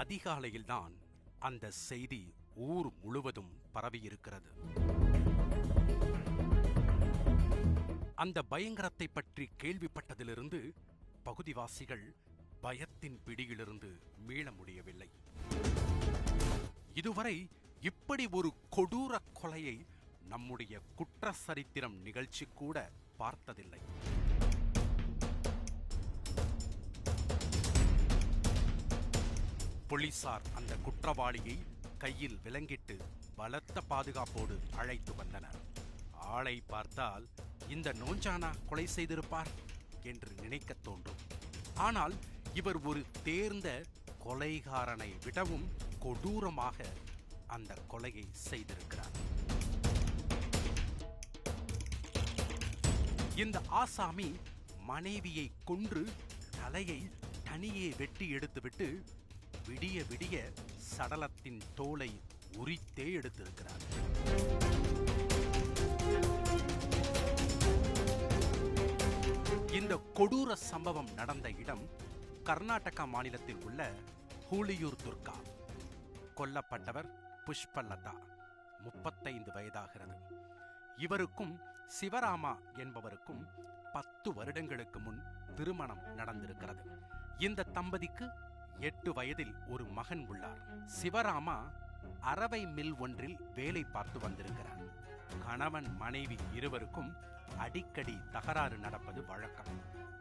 அதிகாலையில்தான் அந்த செய்தி ஊர் முழுவதும் பரவியிருக்கிறது. அந்த பயங்கரத்தை பற்றி கேள்விப்பட்டதிலிருந்து பகுதிவாசிகள் பயத்தின் பிடியிலிருந்து மீள முடியவில்லை. இதுவரை இப்படி ஒரு கொடூர கொலையை நம்முடைய குற்ற சரித்திரம் நிகழ்ச்சி கூட பார்த்ததில்லை. போலீசார் அந்த குற்றவாளியை கையில் விலங்கிட்டு பலத்த பாதுகாப்போடு அழைத்து வந்தனர். ஆளை பார்த்தால் இந்த நோஞ்சானா கொலை செய்திருப்பார் என்று நினைக்க தோன்றும். ஆனால் இவர் ஒரு தேர்ந்த கொலைகாரனை விடவும் கொடூரமாக அந்த கொலையை செய்திருக்கிறார். இந்த ஆசாமி மனைவியை கொன்று தலையை தனியே வெட்டி எடுத்துவிட்டு விடிய விடிய சடலத்தின் தோலை உரித்தே எடுத்திருக்கிறார். இந்த கொடூர சம்பவம் நடந்த இடம் கர்நாடகா மாநிலத்தில் உள்ள ஹூலியூர் துர்கா. கொல்லப்பட்டவர் புஷ்பலதா, 35 வயதாகிறது. இவருக்கும் சிவராமா என்பவருக்கும் 10 வருடங்களுக்கு முன் திருமணம் நடந்திருக்கிறது. இந்த தம்பதிக்கு 8 வயதில் ஒரு மகன் உள்ளார். சிவராமா அரவை மில் ஒன்றில் வேலை பார்த்து வந்திருக்கிறார். கணவன் மனைவி இருவருக்கும் அடிக்கடி தகராறு நடப்பது வழக்கம்.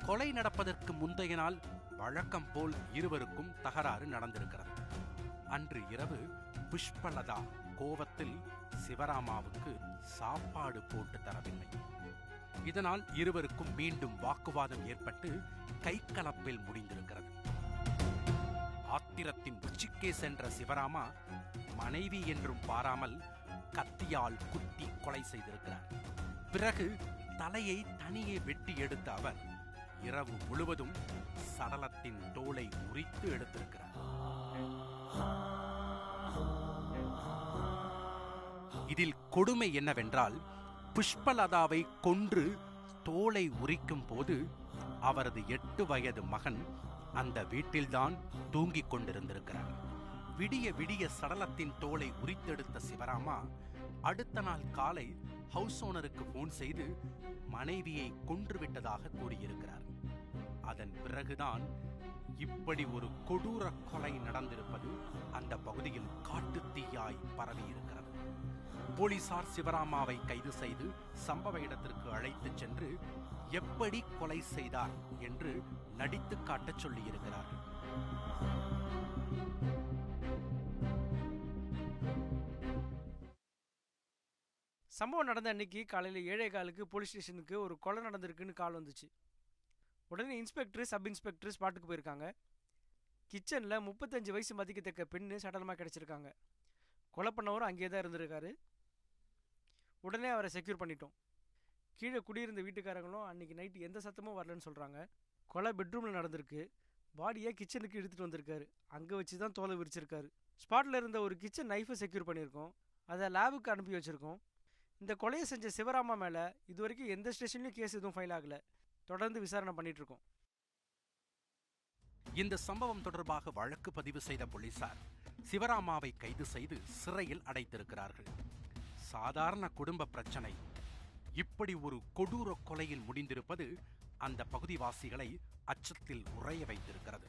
கொலை நடப்பதற்கு முந்தைய நாள் வழக்கம் போல் இருவருக்கும் தகராறு நடந்திருக்கிறது. அன்று இரவு புஷ்பலதா கோபத்தில் சிவராமாவுக்கு சாப்பாடு போட்டு தரவில்லை. இதனால் இருவருக்கும் மீண்டும் வாக்குவாதம் ஏற்பட்டு கைகலப்பில் முடிந்திருக்கிறது. ஆத்திரத்தின் உச்சிக்கே சென்ற சிவராமா மனைவி என்றும் பாராமல் கத்தியால் குத்தி கொலை செய்திருக்கிறார். பிறகு தலையை தனியே வெட்டி எடுத்த அவர் இரவு முழுவதும் சடலத்தின் தோலை உரித்து எடுத்திருக்கிறார். இதில் கொடுமை என்னவென்றால், புஷ்பலதாவை கொன்று தோலை உரிக்கும் போது அவரது 8 வயது மகன் அந்த வீட்டில்தான் தூங்கிக் கொண்டிருந்திருக்கிறார். விடிய விடிய சடலத்தின் தோலை உரித்தெடுத்த சிவராமா அடுத்த நாள் காலை ஹவுஸ் ஓனருக்கு போன் செய்து மனைவியை கொன்றுவிட்டதாக கூறியிருக்கிறார். அதன் பிறகுதான் இப்படி ஒரு கொடூர கொலை நடந்திருப்பது அந்த பகுதியில் காட்டுத்தீயாய் பரவியிருக்கிறது. போலீசார் சிவராமாவை கைது செய்து சம்பவ இடத்திற்கு அழைத்துச் சென்று எப்படி கொலை செய்தார் என்று நடித்து காட்டச் சொல்லியிருக்கிறார்கள். சம்பவம் நடந்த அன்னைக்கு காலையில் 7:15 போலீஸ் ஸ்டேஷனுக்கு ஒரு கொலை நடந்திருக்குன்னு கால் வந்துச்சு. உடனே இன்ஸ்பெக்டர், சப் இன்ஸ்பெக்டர் ஸ்பாட்டுக்கு போயிருக்காங்க. கிச்சனில் 35 வயசு மதிக்கத்தக்க பெண்ணு சடலமாக கிடச்சிருக்காங்க. கொலை பண்ணவரும் அங்கேயே தான் இருந்திருக்காரு. உடனே அவரை செக்யூர் பண்ணிட்டோம். கீழே குடியிருந்த வீட்டுக்காரங்களும் அன்றைக்கி நைட்டு எந்த சத்தமும் வரலன்னு சொல்கிறாங்க. கொலை பெட்ரூமில் நடந்திருக்கு. பாடியை கிச்சனுக்கு எடுத்துகிட்டு வந்திருக்காரு. அங்கே வச்சு தான் தோலை விரிச்சிருக்காரு. ஸ்பாட்டில் இருந்த ஒரு கிச்சன் நைஃபை செக்யூர் பண்ணியிருக்கோம். அதை லேபுக்கு அனுப்பி வச்சுருக்கோம். இந்த கொலையை செஞ்ச சிவராமா மேலே இது வரைக்கும் எந்த ஸ்டேஷன்லையும் கேஸ் எதுவும் ஃபைல் ஆகலை. தொடர்ந்து விசாரணை பண்ணிட்டு இருக்கோம். இந்த சம்பவம் தொடர்பாக வழக்கு பதிவு செய்த போலீசார் சிவராமாவை கைது செய்து சிறையில் அடைத்திருக்கிறார்கள். சாதாரண குடும்ப பிரச்சனை இப்படி ஒரு கொடூர கொலையில் முடிந்திருப்பது அந்த பகுதிவாசிகளை அச்சத்தில் உறைய வைத்திருக்கிறது.